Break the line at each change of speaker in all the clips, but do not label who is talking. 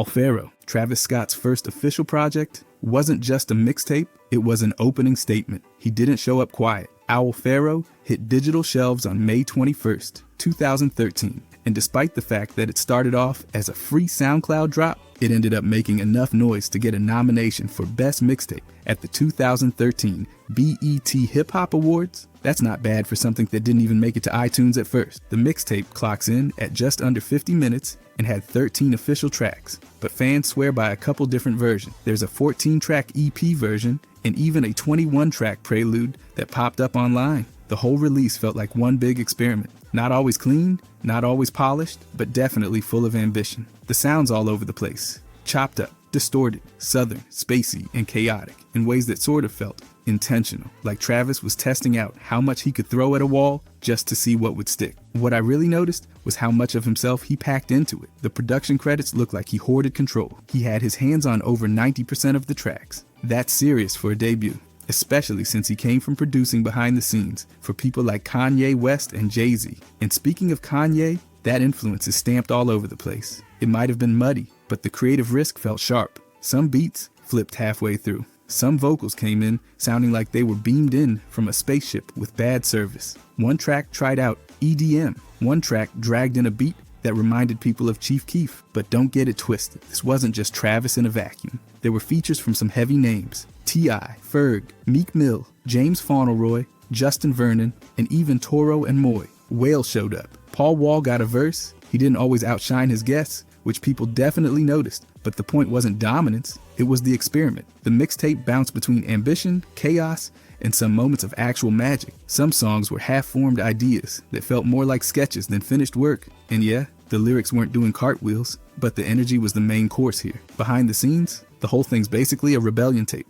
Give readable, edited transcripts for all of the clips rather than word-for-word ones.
Pharaoh, Travis Scott's first official project, wasn't just a mixtape, it was an opening statement. He didn't show up quiet. Pharaoh hit digital shelves on May 21st, 2013, and despite the fact that it started off as a free SoundCloud drop, it ended up making enough noise to get a nomination for Best Mixtape at the 2013 BET Hip Hop Awards. That's not bad for something that didn't even make it to iTunes at first. The mixtape clocks in at just under 50 minutes and had 13 official tracks, but fans swear by a couple different versions. There's a 14-track EP version and even a 21-track prelude that popped up online. The whole release felt like one big experiment. Not always clean, not always polished, but definitely full of ambition. The sounds all over the place. Chopped up, distorted, southern, spacey, and chaotic in ways that sort of felt intentional, like Travis was testing out how much he could throw at a wall just to see what would stick. What I really noticed was how much of himself he packed into it. The production credits looked like he hoarded control. He had his hands on over 90% of the tracks. That's serious for a debut, especially since he came from producing behind the scenes for people like Kanye West and Jay-Z. And speaking of Kanye, that influence is stamped all over the place. It might have been muddy, but the creative risk felt sharp. Some beats flipped halfway through. Some vocals came in sounding like they were beamed in from a spaceship with bad service. One track tried out EDM. One track dragged in a beat that reminded people of Chief Keef. But don't get it twisted. This wasn't just Travis in a vacuum. There were features from some heavy names. T.I., Ferg, Meek Mill, James Fauntleroy, Justin Vernon, and even Toro and Moy. Whale showed up. Paul Wall got a verse. He didn't always outshine his guests, which people definitely noticed. But the point wasn't dominance, it was the experiment. The mixtape bounced between ambition, chaos, and some moments of actual magic. Some songs were half-formed ideas that felt more like sketches than finished work. And yeah, the lyrics weren't doing cartwheels, but the energy was the main course here. Behind the scenes, the whole thing's basically a rebellion tape.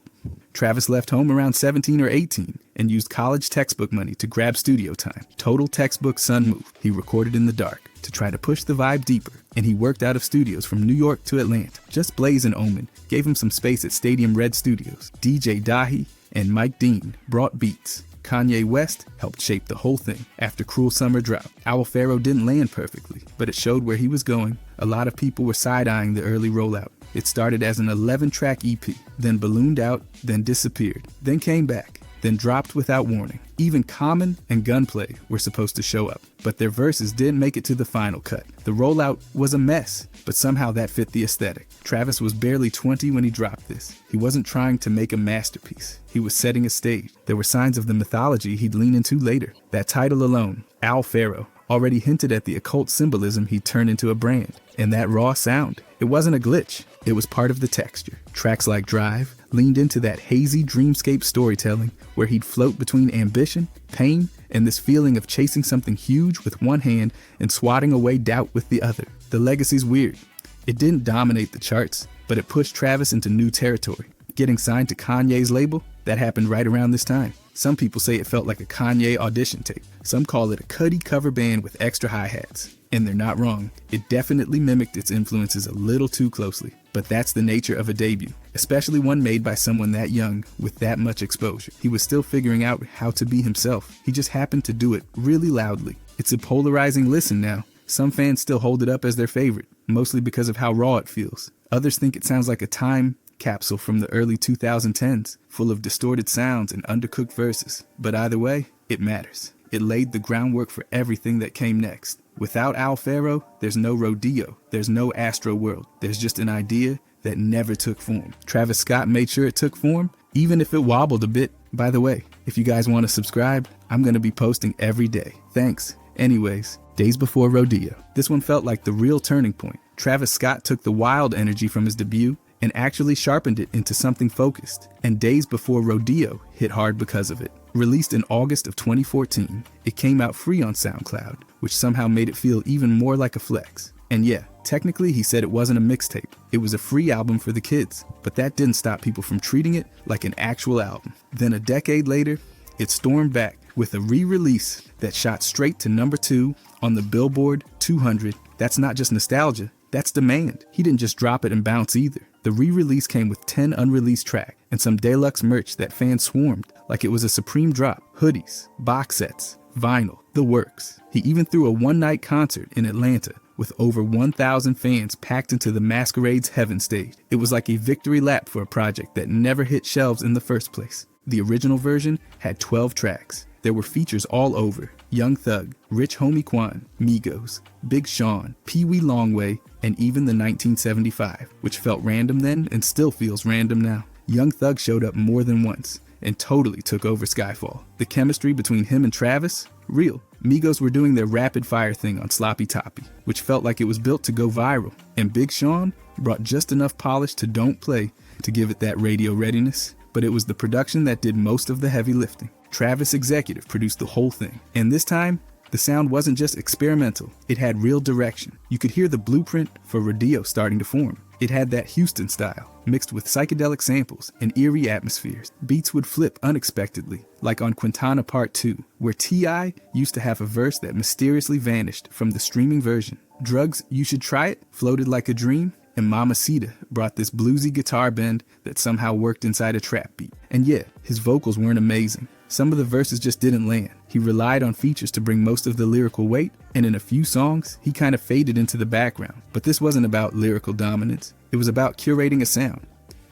Travis left home around 17 or 18 and used college textbook money to grab studio time. Total textbook son move. He recorded in the dark to try to push the vibe deeper, and he worked out of studios from New York to Atlanta. Just Blaze and Omen gave him some space at Stadium Red Studios. DJ Dahi and Mike Dean brought beats. Kanye West helped shape the whole thing. After Cruel Summer dropped, Pharaoh didn't land perfectly, but it showed where he was going. A lot of people were side-eyeing the early rollout. It started as an 11-track EP, then ballooned out, then disappeared, then came back, then dropped without warning. Even Common and Gunplay were supposed to show up, but their verses didn't make it to the final cut. The rollout was a mess, but somehow that fit the aesthetic. Travis was barely 20 when he dropped this. He wasn't trying to make a masterpiece. He was setting a stage. There were signs of the mythology he'd lean into later. That title alone, Pharaoh, already hinted at the occult symbolism he'd turn into a brand. And that raw sound, it wasn't a glitch. It was part of the texture. Tracks like Drive leaned into that hazy dreamscape storytelling where he'd float between ambition, pain, and this feeling of chasing something huge with one hand and swatting away doubt with the other. The legacy's weird. It didn't dominate the charts, but it pushed Travis into new territory. Getting signed to Kanye's label, that happened right around this time. Some people say it felt like a Kanye audition tape. Some call it a Cudi cover band with extra hi-hats. And they're not wrong. It definitely mimicked its influences a little too closely. But that's the nature of a debut, especially one made by someone that young with that much exposure. He was still figuring out how to be himself. He just happened to do it really loudly. It's a polarizing listen now. Some fans still hold it up as their favorite, mostly because of how raw it feels. Others think it sounds like a time capsule from the early 2010s, full of distorted sounds and undercooked verses. But either way, it matters. It laid the groundwork for everything that came next. Without Pharaoh, there's no Rodeo, there's no Astroworld. There's just an idea that never took form. Travis Scott made sure it took form, even if it wobbled a bit. By the way, if you guys want to subscribe, I'm going to be posting every day. Thanks. Anyways, Days Before Rodeo. This one felt like the real turning point. Travis Scott took the wild energy from his debut and actually sharpened it into something focused. And Days Before Rodeo hit hard because of it. Released in August of 2014, it came out free on SoundCloud, which somehow made it feel even more like a flex. And yeah, technically he said it wasn't a mixtape. It was a free album for the kids, but that didn't stop people from treating it like an actual album. Then a decade later, it stormed back with a re-release that shot straight to number 2 on the Billboard 200. That's not just nostalgia, that's demand. He didn't just drop it and bounce either. The re-release came with 10 unreleased tracks and some deluxe merch that fans swarmed like it was a supreme drop. Hoodies, box sets, vinyl, the works. He even threw a one-night concert in Atlanta with over 1,000 fans packed into the Masquerade's Heaven stage. It was like a victory lap for a project that never hit shelves in the first place. The original version had 12 tracks. There were features all over: Young Thug, Rich Homie Quan, Migos, Big Sean, Pee Wee Longway, and even the 1975, which felt random then and still feels random now. Young Thug showed up more than once and totally took over Skyfall. The chemistry between him and Travis? Real. Migos were doing their rapid fire thing on Sloppy Toppy, which felt like it was built to go viral. And Big Sean brought just enough polish to Don't Play to give it that radio readiness. But it was the production that did most of the heavy lifting. Travis Executive produced the whole thing. And this time, the sound wasn't just experimental, it had real direction. You could hear the blueprint for Rodeo starting to form. It had that Houston style, mixed with psychedelic samples and eerie atmospheres. Beats would flip unexpectedly, like on Quintana Part 2, where T.I. used to have a verse that mysteriously vanished from the streaming version. Drugs You Should Try It floated like a dream, and Mamacita brought this bluesy guitar bend that somehow worked inside a trap beat. And yeah, his vocals weren't amazing. Some of the verses just didn't land. He relied on features to bring most of the lyrical weight, and in a few songs, he kind of faded into the background. But this wasn't about lyrical dominance. It was about curating a sound.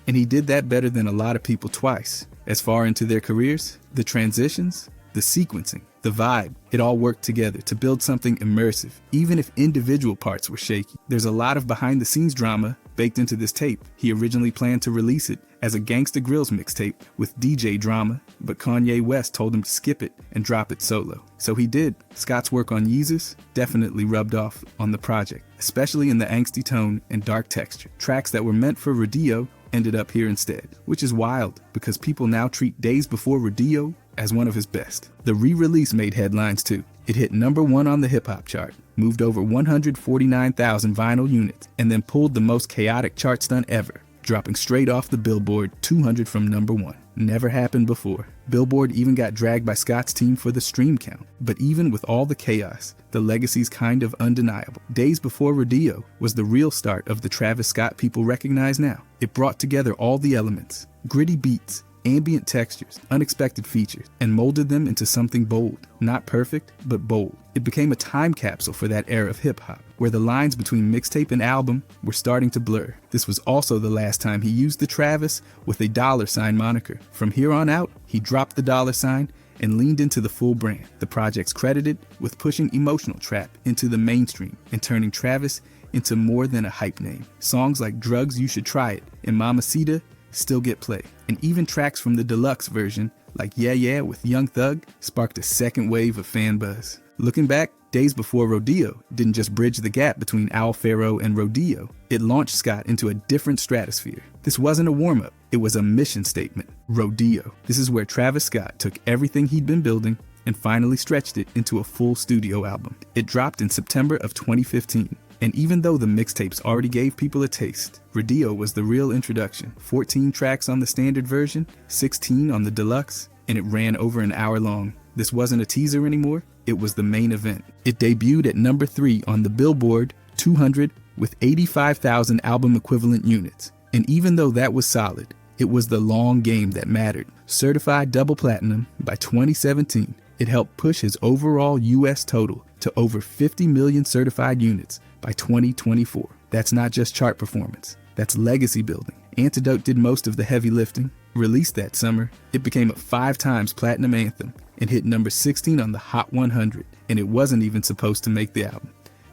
And he did that better than a lot of people twice. As far into their careers, the transitions, the sequencing, the vibe, it all worked together to build something immersive, even if individual parts were shaky. There's a lot of behind-the-scenes drama baked into this tape. He originally planned to release it as a Gangsta Grillz mixtape with DJ drama, but Kanye West told him to skip it and drop it solo. So he did. Scott's work on Yeezus definitely rubbed off on the project, especially in the angsty tone and dark texture. Tracks that were meant for Rodeo ended up here instead, which is wild because people now treat Days Before Rodeo as one of his best. The re-release made headlines too. It hit #1 on the hip-hop chart, moved over 149,000 vinyl units, and then pulled the most chaotic chart stunt ever, dropping straight off the Billboard 200 from #1. Never happened before. Billboard even got dragged by Scott's team for the stream count. But even with all the chaos, the legacy's kind of undeniable. Days Before Rodeo was the real start of the Travis Scott people recognize now. It brought together all the elements: gritty beats, ambient textures, unexpected features, and molded them into something bold. Not perfect, but bold. It became a time capsule for that era of hip-hop, where the lines between mixtape and album were starting to blur. This was also the last time he used the Travis with a $sign moniker. From here on out, he dropped the $sign and leaned into the full brand. The project's credited with pushing emotional trap into the mainstream and turning Travis into more than a hype name. Songs like Drugs You Should Try It and Mamacita still get play. And even tracks from the deluxe version, like Yeah Yeah with Young Thug, sparked a second wave of fan buzz. Looking back, Days Before Rodeo didn't just bridge the gap between Pharaoh and Rodeo. It launched Scott into a different stratosphere. This wasn't a warm-up, it was a mission statement. Rodeo. This is where Travis Scott took everything he'd been building and finally stretched it into a full studio album. It dropped in September of 2015. And even though the mixtapes already gave people a taste, Rodeo was the real introduction. 14 tracks on the standard version, 16 on the deluxe, and it ran over an hour long. This wasn't a teaser anymore, it was the main event. It debuted at #3 on the Billboard 200 with 85,000 album equivalent units. And even though that was solid, it was the long game that mattered. Certified double platinum by 2017, it helped push his overall US total to over 50 million certified units by 2024. That's not just chart performance, that's legacy building. Antidote did most of the heavy lifting. Released that summer, it became a 5 times platinum anthem and hit #16 on the Hot 100, and it wasn't even supposed to make the album.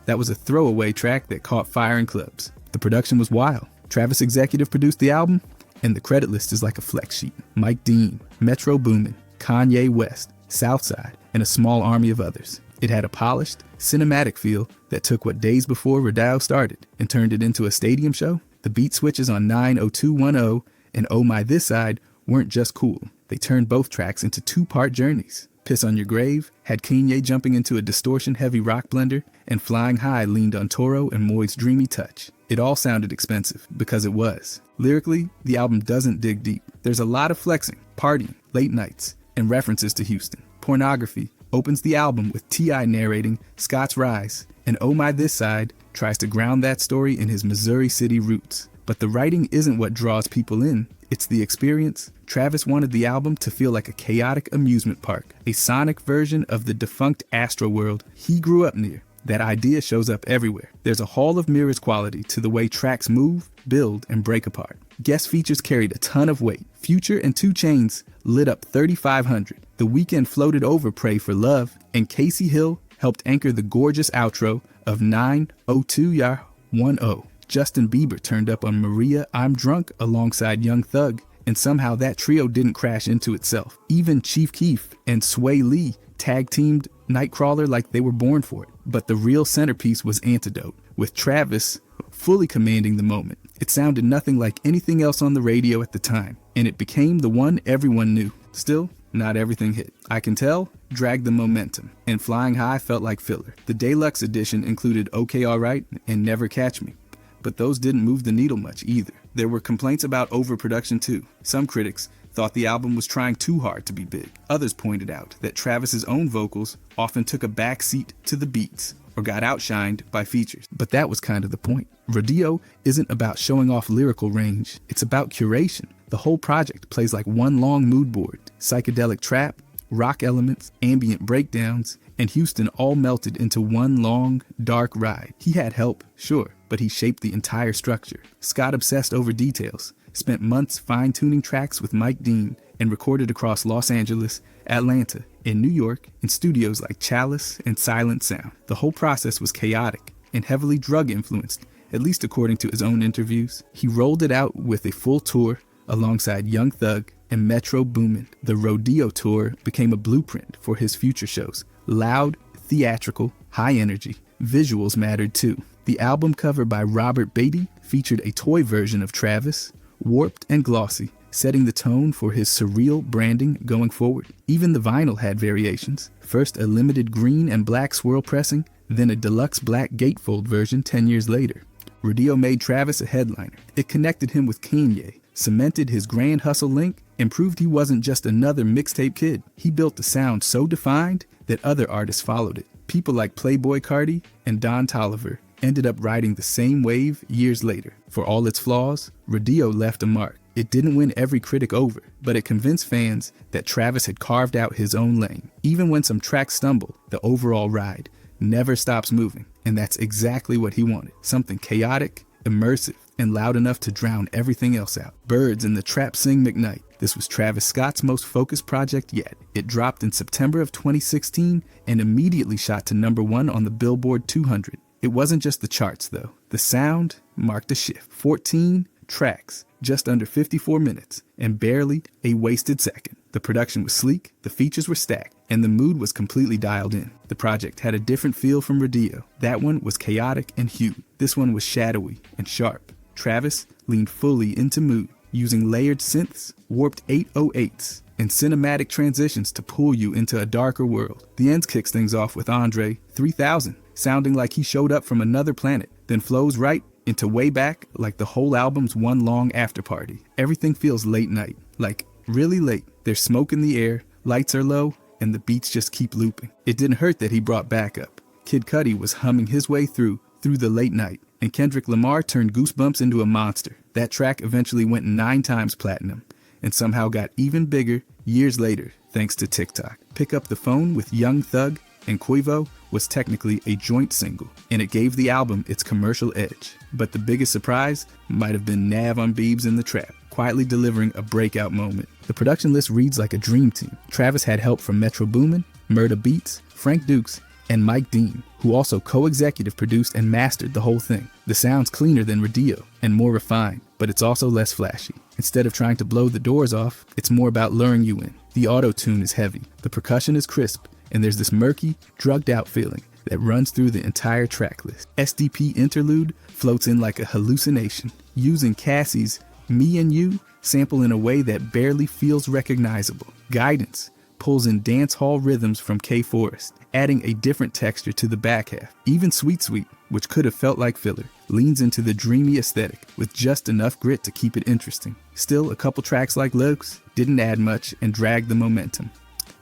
That was a throwaway track that caught fire in clubs. The production was wild. Travis Executive produced the album, and the credit list is like a flex sheet. Mike Dean, Metro Boomin, Kanye West, Southside, and a small army of others. It had a polished, cinematic feel that took what Days Before Rodeo started and turned it into a stadium show. The beat switches on 90210 and Oh My This Side weren't just cool. They turned both tracks into 2-part journeys. Piss on Your Grave had Kanye jumping into a distortion-heavy rock blender, and Flying High leaned on Toro and Moyd's dreamy touch. It all sounded expensive, because it was. Lyrically, the album doesn't dig deep. There's a lot of flexing, partying, late nights, and references to Houston. Pornography opens the album with T.I. narrating Scott's rise, and Oh My This Side tries to ground that story in his Missouri City roots. But the writing isn't what draws people in, it's the experience. Travis wanted the album to feel like a chaotic amusement park, a sonic version of the defunct Astroworld he grew up near. that idea shows up everywhere. There's a hall of mirrors quality to the way tracks move, build, and break apart. Guest features carried a ton of weight. Future and 2 Chainz lit up 3,500. The Weeknd floated over Pray for Love, and Casey Hill helped anchor the gorgeous outro of 902 Ya 10. Justin Bieber turned up on Maria I'm Drunk alongside Young Thug, and somehow that trio didn't crash into itself. Even Chief Keef and Sway Lee tag-teamed Nightcrawler like they were born for it. But the real centerpiece was Antidote, with Travis fully commanding the moment. It sounded nothing like anything else on the radio at the time, and it became the one everyone knew. Still, not everything hit. I Can Tell dragged the momentum, and Flying High felt like filler. The deluxe edition included OK Alright and Never Catch Me, but those didn't move the needle much either. There were complaints about overproduction too. Some critics thought the album was trying too hard to be big. Others pointed out that Travis's own vocals often took a backseat to the beats or got outshined by features. But that was kind of the point. Rodeo isn't about showing off lyrical range. It's about curation. The whole project plays like one long mood board. Psychedelic trap, rock elements, ambient breakdowns, and Houston all melted into one long, dark ride. He had help, sure, but he shaped the entire structure. Scott obsessed over details, spent months fine-tuning tracks with Mike Dean, and recorded across Los Angeles, Atlanta, and New York in studios like Chalice and Silent Sound. The whole process was chaotic and heavily drug-influenced, at least according to his own interviews. He rolled it out with a full tour alongside Young Thug and Metro Boomin. The Rodeo tour became a blueprint for his future shows. Loud, theatrical, high energy. Visuals mattered too. The album cover by Robert Beatty featured a toy version of Travis, warped and glossy, setting the tone for his surreal branding going forward. Even the vinyl had variations. First a limited green and black swirl pressing, then a deluxe black gatefold version 10 years later. Rodeo made Travis a headliner. It connected him with Kanye, cemented his Grand Hustle link, and proved he wasn't just another mixtape kid. He built a sound so defined that other artists followed it. People like Playboi Carti and Don Toliver ended up riding the same wave years later. For all its flaws, Rodeo left a mark. It didn't win every critic over, but it convinced fans that Travis had carved out his own lane. Even when some tracks stumble, the overall ride never stops moving. And that's exactly what he wanted. Something chaotic, immersive, and loud enough to drown everything else out. Birds and the Trap Sing McKnight. This was Travis Scott's most focused project yet. It dropped in September of 2016 and immediately shot to #1 on the Billboard 200. It wasn't just the charts though. The sound marked a shift. 14 tracks, just under 54 minutes, and barely a wasted second. The production was sleek, the features were stacked, and the mood was completely dialed in. The project had a different feel from Rodeo. That one was chaotic and hued. This one was shadowy and sharp. Travis leaned fully into mood, using layered synths, warped 808s, and cinematic transitions to pull you into a darker world. The Ends kicks things off with Andre 3000, sounding like he showed up from another planet, then flows right into Way Back like the whole album's one long after party. Everything feels late night, like really late. There's smoke in the air, lights are low, and the beats just keep looping. It didn't hurt that he brought backup. Kid Cudi was humming his way through the late night, and Kendrick Lamar turned Goosebumps into a monster. That track eventually went 9 times platinum, and somehow got even bigger years later thanks to TikTok. Pick Up the Phone with Young Thug and Quavo was technically a joint single, and it gave the album its commercial edge. But the biggest surprise might have been Nav on Biebs in the Trap, quietly delivering a breakout moment. The production list reads like a dream team. Travis had help from Metro Boomin, Murda Beats, Frank Dukes, and Mike Dean, who also co-executive produced and mastered the whole thing. The sound's cleaner than Rodeo and more refined, but it's also less flashy. Instead of trying to blow the doors off, it's more about luring you in. The auto-tune is heavy, the percussion is crisp, and there's this murky, drugged-out feeling that runs through the entire track list. SDP Interlude floats in like a hallucination, using Cassie's Me and You sample in a way that barely feels recognizable. Guidance pulls in dance hall rhythms from K Forest, adding a different texture to the back half. Even Sweet Sweet, which could have felt like filler, leans into the dreamy aesthetic with just enough grit to keep it interesting. Still, a couple tracks like Lokes didn't add much and dragged the momentum.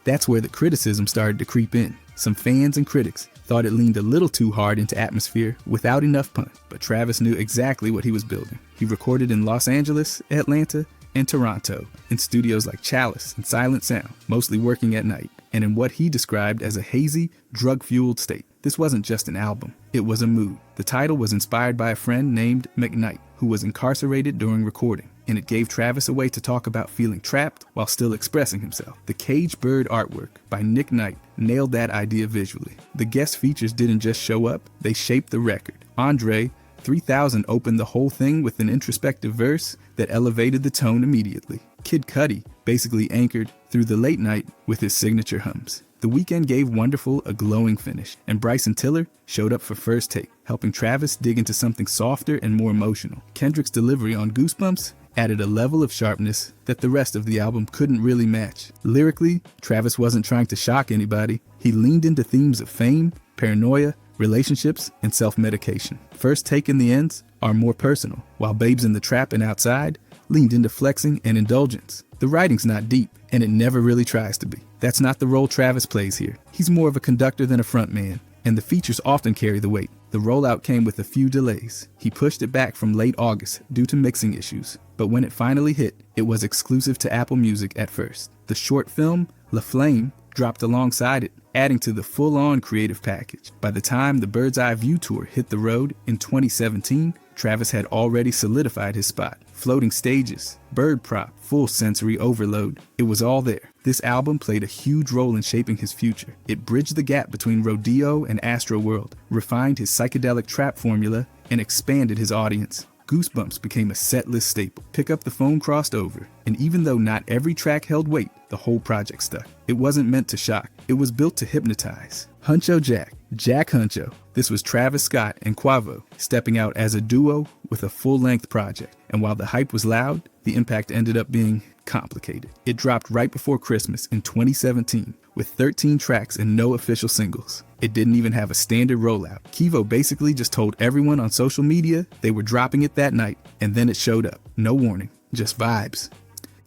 That's where the criticism started to creep in. Some fans and critics thought it leaned a little too hard into atmosphere without enough punch, but Travis knew exactly what he was building. He recorded in Los Angeles, Atlanta, and Toronto, in studios like Chalice and Silent Sound, mostly working at night, and in what he described as a hazy, drug-fueled state. This wasn't just an album, it was a mood. The title was inspired by a friend named McKnight, who was incarcerated during recording, and it gave Travis a way to talk about feeling trapped while still expressing himself. The Cage Bird artwork by Nick Knight nailed that idea visually. The guest features didn't just show up, they shaped the record. Andre 3000 opened the whole thing with an introspective verse that elevated the tone immediately. Kid Cudi basically anchored through the late night with his signature hums. The Weeknd gave Wonderful a glowing finish, and Bryson Tiller showed up for First Take, helping Travis dig into something softer and more emotional. Kendrick's delivery on Goosebumps added a level of sharpness that the rest of the album couldn't really match. Lyrically, Travis wasn't trying to shock anybody. He leaned into themes of fame, paranoia, relationships, and self-medication. First Take and the Ends are more personal, while Babes in the Trap and Outside leaned into flexing and indulgence. The writing's not deep, and it never really tries to be. That's not the role Travis plays here. He's more of a conductor than a frontman, and the features often carry the weight. The rollout came with a few delays. He pushed it back from late August due to mixing issues, but when it finally hit, it was exclusive to Apple Music at first. The short film, La Flame, dropped alongside it, adding to the full-on creative package. By the time the Bird's Eye View tour hit the road in 2017, Travis had already solidified his spot. Floating stages, bird prop, full sensory overload. It was all there. This album played a huge role in shaping his future. It bridged the gap between Rodeo and Astroworld, refined his psychedelic trap formula, and expanded his audience. Goosebumps became a setlist staple. Pick Up the Phone crossed over, and even though not every track held weight, the whole project stuck. It wasn't meant to shock. It was built to hypnotize. Huncho Jack Huncho. This was Travis Scott and Quavo stepping out as a duo with a full-length project. And while the hype was loud, the impact ended up being complicated. It dropped right before Christmas in 2017 with 13 tracks and no official singles. It didn't even have a standard rollout. Quavo basically just told everyone on social media they were dropping it that night, and then it showed up. No warning, just vibes.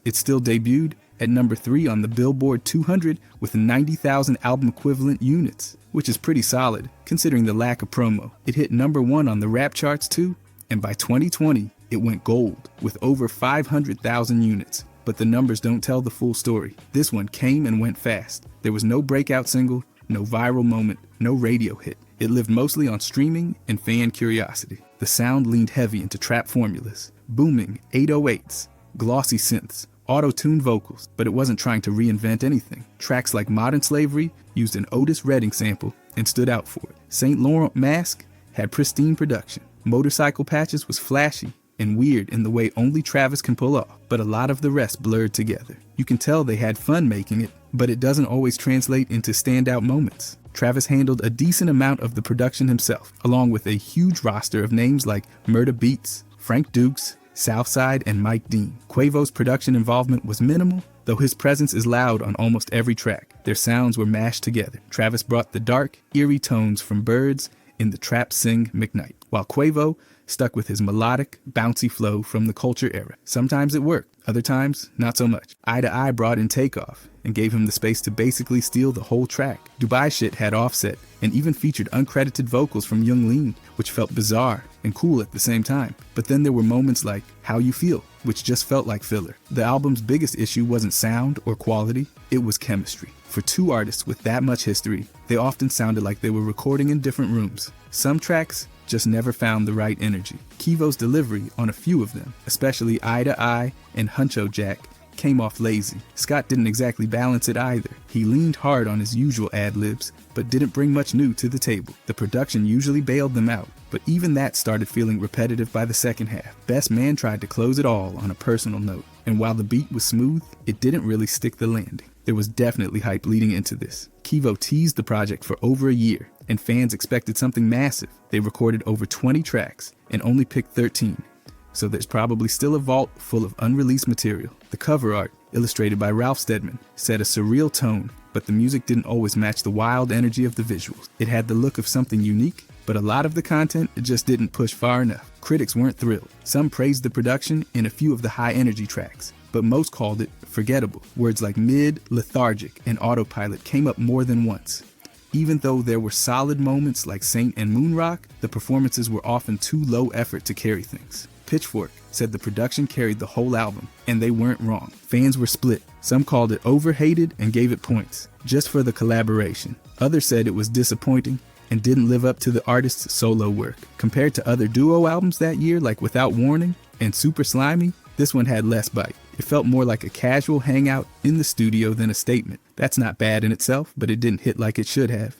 It still debuted at number 3 on the Billboard 200 with 90,000 album equivalent units, which is pretty solid considering the lack of promo. It hit number 1 on the rap charts too, and by 2020, it went gold with over 500,000 units. But the numbers don't tell the full story. This one came and went fast. There was no breakout single, no viral moment, no radio hit. It lived mostly on streaming and fan curiosity. The sound leaned heavy into trap formulas, booming 808s, glossy synths, auto-tuned vocals, but it wasn't trying to reinvent anything. Tracks like Modern Slavery used an Otis Redding sample and stood out for it. St. Laurent Masque had pristine production. Motorcycle Patches was flashy and weird in the way only Travis can pull off, but a lot of the rest blurred together. You can tell they had fun making it, but it doesn't always translate into standout moments. Travis handled a decent amount of the production himself, along with a huge roster of names like Murda Beats, Frank Dukes, Southside, and Mike Dean. Quavo's production involvement was minimal, though his presence is loud on almost every track. Their sounds were mashed together. Travis brought the dark, eerie tones from Birds in the trap sing McKnight, while Quavo stuck with his melodic, bouncy flow from the Culture era. Sometimes it worked, other times not so much. Eye to Eye brought in Takeoff and gave him the space to basically steal the whole track. Dubai Shit had Offset and even featured uncredited vocals from Young Lean, which felt bizarre and cool at the same time. But then there were moments like How You Feel, which just felt like filler. The album's biggest issue wasn't sound or quality, it was chemistry. For two artists with that much history, they often sounded like they were recording in different rooms. Some tracks just never found the right energy. Quavo's delivery on a few of them, especially Eye to Eye and Huncho Jack, came off lazy. Scott didn't exactly balance it either. He leaned hard on his usual ad-libs, but didn't bring much new to the table. The production usually bailed them out, but even that started feeling repetitive by the second half. Best Man tried to close it all on a personal note, and while the beat was smooth, it didn't really stick the landing. There was definitely hype leading into this. Quavo teased the project for over a year, and fans expected something massive. They recorded over 20 tracks and only picked 13, so there's probably still a vault full of unreleased material. The cover art, illustrated by Ralph Steadman, set a surreal tone, but the music didn't always match the wild energy of the visuals. It had the look of something unique, but a lot of the content just didn't push far enough. Critics weren't thrilled. Some praised the production in a few of the high-energy tracks, but most called it forgettable. Words like mid, lethargic, and autopilot came up more than once. Even though there were solid moments like Saint and Moonrock, the performances were often too low effort to carry things. Pitchfork said the production carried the whole album, and they weren't wrong. Fans were split. Some called it overhated and gave it points, just for the collaboration. Others said it was disappointing and didn't live up to the artist's solo work. Compared to other duo albums that year like Without Warning and Super Slimy, this one had less bite. It felt more like a casual hangout in the studio than a statement. That's not bad in itself, but it didn't hit like it should have.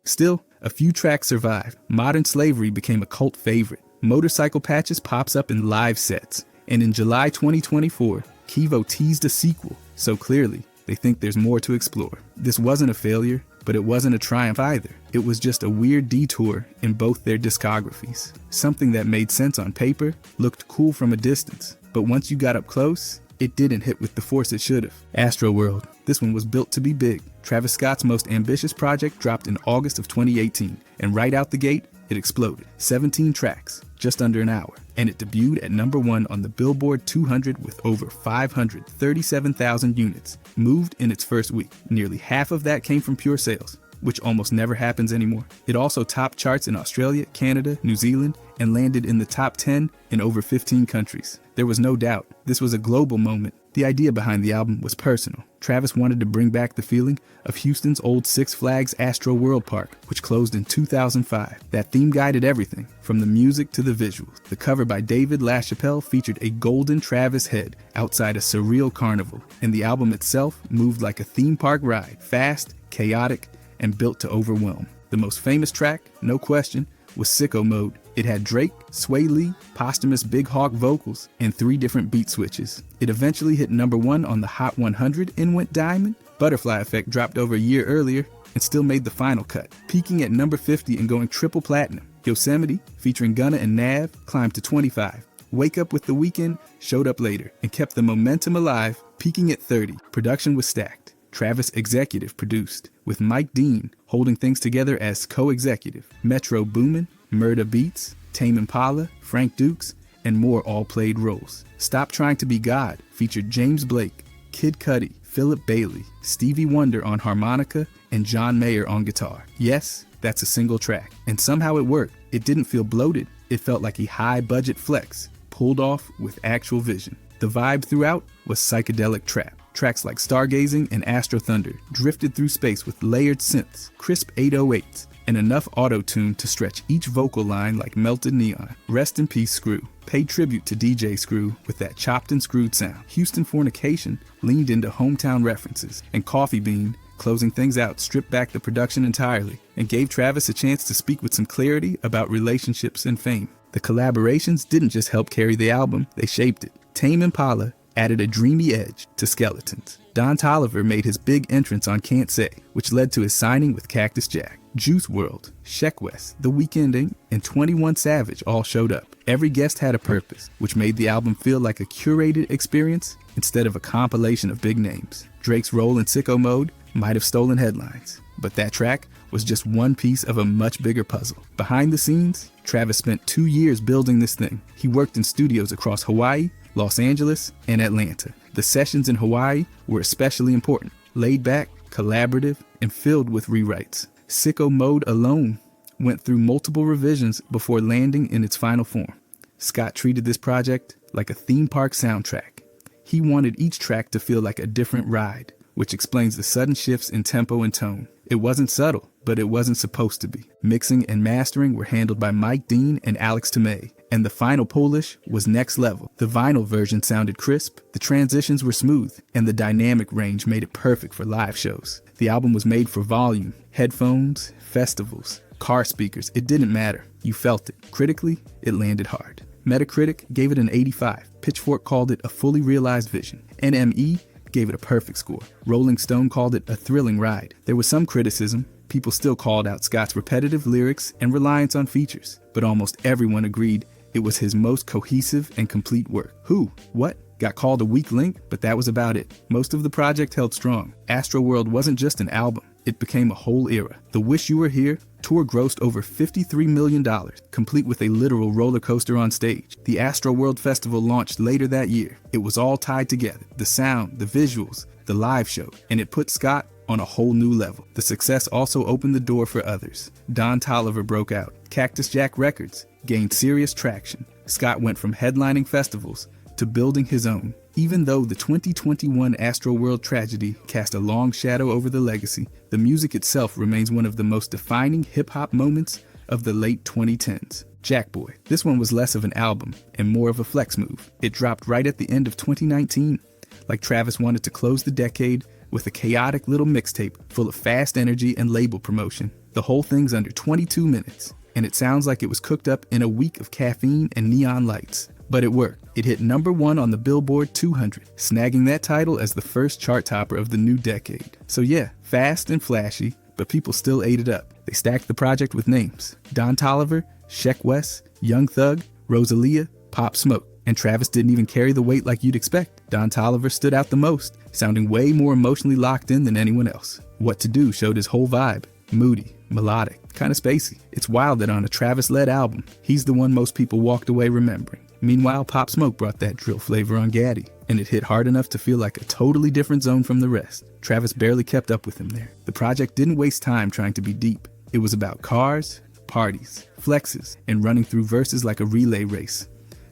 Still, a few tracks survived. Modern Slavery became a cult favorite. Motorcycle Patches pops up in live sets. And in July 2024, Kivo teased a sequel, so clearly, they think there's more to explore. This wasn't a failure, but it wasn't a triumph either. It was just a weird detour in both their discographies. Something that made sense on paper, looked cool from a distance, but once you got up close, it didn't hit with the force it should have. Astroworld. This one was built to be big. Travis Scott's most ambitious project dropped in August of 2018, and right out the gate, it exploded. 17 tracks, just under an hour, and it debuted at #1 on the Billboard 200 with over 537,000 units, moved in its first week. Nearly half of that came from pure sales, which almost never happens anymore. It also topped charts in Australia, Canada, New Zealand, and landed in the top 10 in over 15 countries. There was no doubt this was a global moment. The idea behind the album was personal. Travis wanted to bring back the feeling of Houston's old Six Flags Astroworld Park, which closed in 2005. That theme guided everything, from the music to the visuals. The cover by David LaChapelle featured a golden Travis head outside a surreal carnival, and the album itself moved like a theme park ride, fast, chaotic, and built to overwhelm. The most famous track, no question, was Sicko Mode. It had Drake, Sway Lee, posthumous Big Hawk vocals, and 3 different beat switches. It eventually hit #1 on the Hot 100 and went diamond. Butterfly Effect dropped over a year earlier and still made the final cut, peaking at number 50 and going triple platinum. Yosemite, featuring Gunna and Nav, climbed to 25. Wake Up with The Weeknd showed up later and kept the momentum alive, peaking at 30. Production was stacked. Travis executive produced, with Mike Dean holding things together as co-executive. Metro Boomin, Murda Beats, Tame Impala, Frank Dukes, and more all played roles. Stop Trying to Be God featured James Blake, Kid Cudi, Philip Bailey, Stevie Wonder on harmonica, and John Mayer on guitar. Yes, that's a single track, and somehow it worked. It didn't feel bloated. It felt like a high-budget flex, pulled off with actual vision. The vibe throughout was psychedelic trap. Tracks like Stargazing and Astro Thunder drifted through space with layered synths, crisp 808s, and enough auto-tune to stretch each vocal line like melted neon. Rest in peace, Screw. Paid tribute to DJ Screw with that chopped and screwed sound. Houston Fornication leaned into hometown references, and Coffee Bean, closing things out, stripped back the production entirely and gave Travis a chance to speak with some clarity about relationships and fame. The collaborations didn't just help carry the album, they shaped it. Tame Impala added a dreamy edge to Skeletons. Don Toliver made his big entrance on Can't Say, which led to his signing with Cactus Jack. Juice WRLD, Sheck West, The Weeknding, and 21 Savage all showed up. Every guest had a purpose, which made the album feel like a curated experience instead of a compilation of big names. Drake's role in Sicko Mode might have stolen headlines, but that track was just one piece of a much bigger puzzle. Behind the scenes, Travis spent 2 years building this thing. He worked in studios across Hawaii, Los Angeles, and Atlanta. The sessions in Hawaii were especially important, laid back, collaborative, and filled with rewrites. Sicko Mode alone went through multiple revisions before landing in its final form. Scott treated this project like a theme park soundtrack. He wanted each track to feel like a different ride, which explains the sudden shifts in tempo and tone. It wasn't subtle, but it wasn't supposed to be. Mixing and mastering were handled by Mike Dean and Alex Tomei, and the final polish was next level. The vinyl version sounded crisp, the transitions were smooth, and the dynamic range made it perfect for live shows. The album was made for volume, headphones, festivals, car speakers. It didn't matter. You felt it. Critically, it landed hard. Metacritic gave it an 85. Pitchfork called it a fully realized vision. NME gave it a perfect score. Rolling Stone called it a thrilling ride. There was some criticism. People still called out Scott's repetitive lyrics and reliance on features, but almost everyone agreed it was his most cohesive and complete work. Who? What? Got called a weak link, but that was about it. Most of the project held strong. Astroworld wasn't just an album. It became a whole era. The Wish You Were Here tour grossed over $53 million, complete with a literal roller coaster on stage. The Astroworld Festival launched later that year. It was all tied together. The sound, the visuals, the live show, and it put Scott on a whole new level. The success also opened the door for others. Don Toliver broke out. Cactus Jack Records gained serious traction. Scott went from headlining festivals to building his own. Even though the 2021 Astroworld tragedy cast a long shadow over the legacy, the music itself remains one of the most defining hip-hop moments of the late 2010s. Jackboy. This one was less of an album and more of a flex move. It dropped right at the end of 2019, like Travis wanted to close the decade with a chaotic little mixtape full of fast energy and label promotion. The whole thing's under 22 minutes, and it sounds like it was cooked up in a week of caffeine and neon lights. But it worked. It hit #1 on the Billboard 200, snagging that title as the first chart topper of the new decade. So yeah, fast and flashy, but people still ate it up. They stacked the project with names: Don Toliver, Sheck West, Young Thug, Rosalia, Pop Smoke. And Travis didn't even carry the weight like you'd expect. Don Toliver stood out the most, sounding way more emotionally locked in than anyone else. What to Do showed his whole vibe: moody, melodic, kind of spacey. It's wild that on a Travis-led album, he's the one most people walked away remembering. Meanwhile, Pop Smoke brought that drill flavor on Gaddy, and it hit hard enough to feel like a totally different zone from the rest. Travis barely kept up with him there. The project didn't waste time trying to be deep. It was about cars, parties, flexes, and running through verses like a relay race.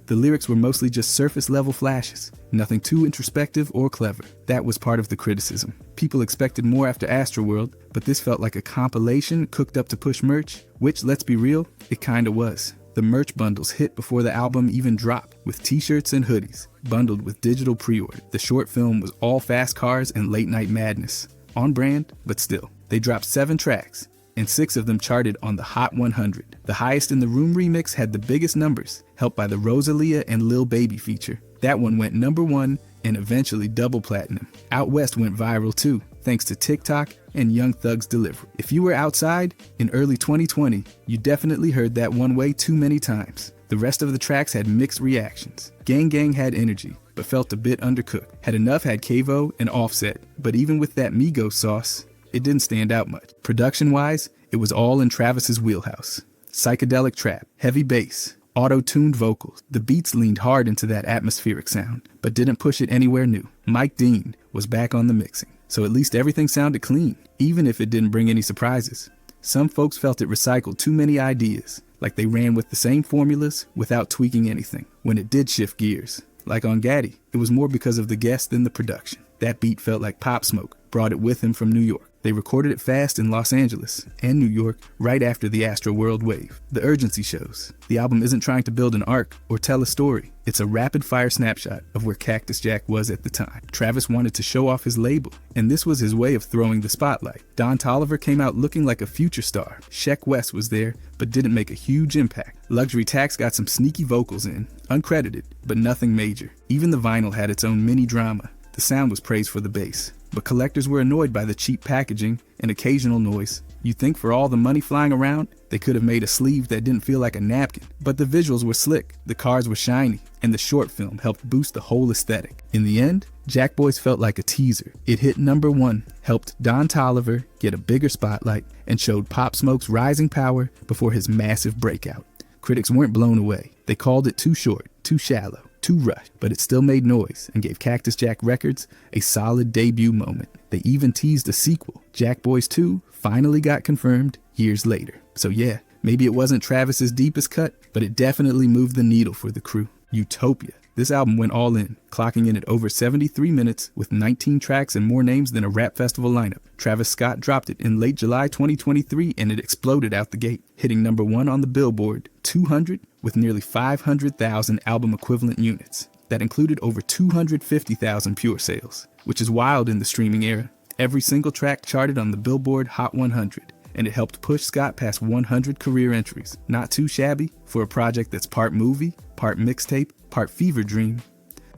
The lyrics were mostly just surface-level flashes, nothing too introspective or clever. That was part of the criticism. People expected more after Astroworld, but this felt like a compilation cooked up to push merch, which, let's be real, it kinda was. The merch bundles hit before the album even dropped, with t-shirts and hoodies, bundled with digital pre-order. The short film was all fast cars and late-night madness. On brand, but still. They dropped 7 tracks, and 6 of them charted on the Hot 100. The Highest in the Room remix had the biggest numbers, helped by the Rosalia and Lil Baby feature. That one went #1 and eventually double platinum. Out West went viral too, thanks to TikTok and Young Thug's delivery. If you were outside in early 2020, you definitely heard that one way too many times. The rest of the tracks had mixed reactions. Gang Gang had energy, but felt a bit undercooked. Had Enough had Quavo and Offset, but even with that Migos sauce, it didn't stand out much. Production-wise, it was all in Travis's wheelhouse. Psychedelic trap, heavy bass, auto-tuned vocals. The beats leaned hard into that atmospheric sound, but didn't push it anywhere new. Mike Dean was back on the mixing, so at least everything sounded clean, even if it didn't bring any surprises. Some folks felt it recycled too many ideas, like they ran with the same formulas without tweaking anything. When it did shift gears, like on Gaddy, it was more because of the guest than the production. That beat felt like Pop Smoke brought it with him from New York. They recorded it fast in Los Angeles and New York right after the Astroworld wave. The urgency shows. The album isn't trying to build an arc or tell a story. It's a rapid-fire snapshot of where Cactus Jack was at the time. Travis wanted to show off his label, and this was his way of throwing the spotlight. Don Toliver came out looking like a future star. Sheck West was there, but didn't make a huge impact. Luxury Tax got some sneaky vocals in, uncredited, but nothing major. Even the vinyl had its own mini drama. The sound was praised for the bass, but collectors were annoyed by the cheap packaging and occasional noise. You'd think for all the money flying around, they could have made a sleeve that didn't feel like a napkin. But the visuals were slick, the cars were shiny, and the short film helped boost the whole aesthetic. In the end, Jackboys felt like a teaser. It hit #1, helped Don Toliver get a bigger spotlight, and showed Pop Smoke's rising power before his massive breakout. Critics weren't blown away. They called it too short, too shallow, too rushed, but it still made noise and gave Cactus Jack Records a solid debut moment. They even teased a sequel. Jackboys 2 finally got confirmed years later. So yeah, maybe it wasn't Travis's deepest cut, but it definitely moved the needle for the crew. Utopia. This album went all in, clocking in at over 73 minutes with 19 tracks and more names than a rap festival lineup. Travis Scott dropped it in late July 2023 and it exploded out the gate, hitting #1 on the Billboard 200 with nearly 500,000 album equivalent units. That included over 250,000 pure sales, which is wild in the streaming era. Every single track charted on the Billboard Hot 100, and it helped push Scott past 100 career entries. Not too shabby for a project that's part movie, part mixtape, part fever dream.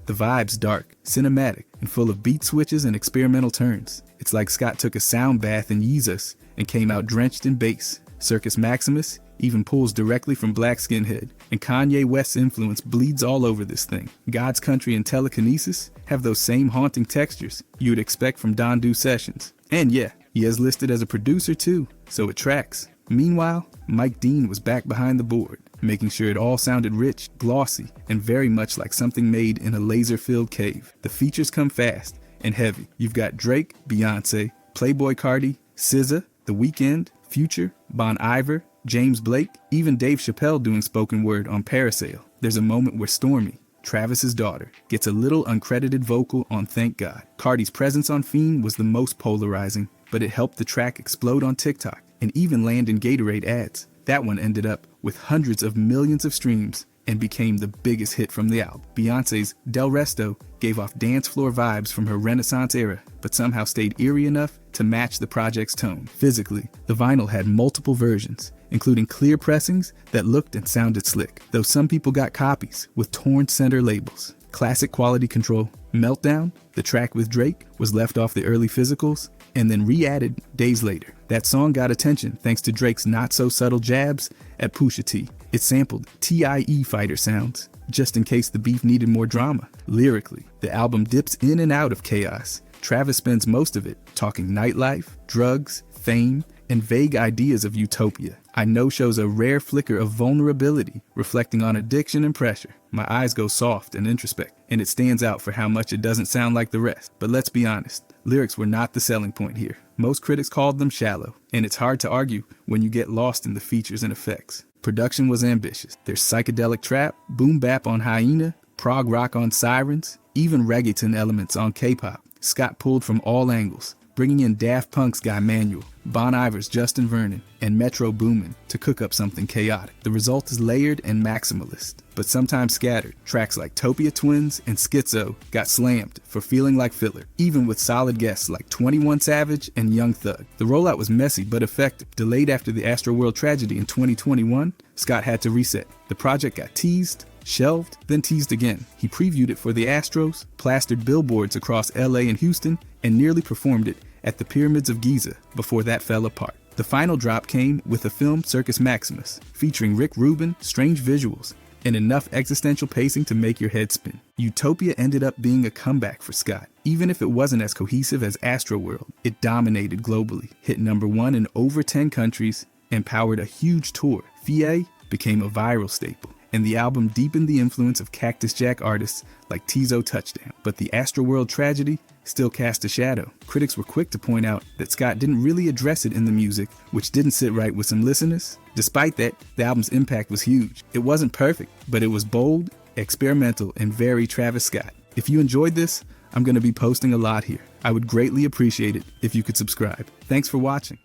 The vibe's dark, cinematic, and full of beat switches and experimental turns. It's like Scott took a sound bath in Yeezus and came out drenched in bass. Circus Maximus even pulls directly from Black Skinhead, and Kanye West's influence bleeds all over this thing. God's Country and Telekinesis have those same haunting textures you'd expect from Don Do Sessions. And yeah, he is listed as a producer too, so it tracks. Meanwhile, Mike Dean was back behind the board, making sure it all sounded rich, glossy, and very much like something made in a laser-filled cave. The features come fast and heavy. You've got Drake, Beyonce, Playboi Carti, SZA, The Weeknd, Future, Bon Iver, James Blake, even Dave Chappelle doing spoken word on Parasail. There's a moment where Stormy, Travis's daughter, gets a little uncredited vocal on Thank God. Cardi's presence on Fiend was the most polarizing, but it helped the track explode on TikTok and even land in Gatorade ads. That one ended up with hundreds of millions of streams and became the biggest hit from the album. Beyoncé's Del Resto gave off dance floor vibes from her Renaissance era, but somehow stayed eerie enough to match the project's tone. Physically, the vinyl had multiple versions, including clear pressings that looked and sounded slick, though some people got copies with torn center labels. Classic quality control. Meltdown, the track with Drake, was left off the early physicals and then re-added days later. That song got attention thanks to Drake's not-so-subtle jabs at Pusha T. It sampled TIE fighter sounds, just in case the beef needed more drama. Lyrically, the album dips in and out of chaos. Travis spends most of it talking nightlife, drugs, fame, and vague ideas of utopia. I Know shows a rare flicker of vulnerability, reflecting on addiction and pressure. My eyes go soft and introspect, and it stands out for how much it doesn't sound like the rest. But let's be honest, lyrics were not the selling point here. Most critics called them shallow, and it's hard to argue when you get lost in the features and effects. Production was ambitious. There's psychedelic trap, boom bap on Hyena, prog rock on Sirens, even reggaeton elements on K-pop. Scott pulled from all angles, bringing in Daft Punk's Guy Manuel, Bon Iver's Justin Vernon, and Metro Boomin to cook up something chaotic. The result is layered and maximalist, but sometimes scattered. Tracks like Topia Twins and Schizo got slammed for feeling like filler, even with solid guests like 21 Savage and Young Thug. The rollout was messy but effective. Delayed after the Astroworld tragedy in 2021, Scott had to reset. The project got teased, shelved, then teased again. He previewed it for the Astros, plastered billboards across LA and Houston, and nearly performed it at the Pyramids of Giza before that fell apart. The final drop came with the film Circus Maximus, featuring Rick Rubin, strange visuals, and enough existential pacing to make your head spin. Utopia ended up being a comeback for Scott. Even if it wasn't as cohesive as Astroworld, it dominated globally, hit #1 in over 10 countries, and powered a huge tour. Fie became a viral staple, and the album deepened the influence of Cactus Jack artists like Tizo Touchdown. But the Astroworld tragedy still cast a shadow. Critics were quick to point out that Scott didn't really address it in the music, which didn't sit right with some listeners. Despite that, the album's impact was huge. It wasn't perfect, but it was bold, experimental, and very Travis Scott. If you enjoyed this, I'm going to be posting a lot here. I would greatly appreciate it if you could subscribe. Thanks for watching.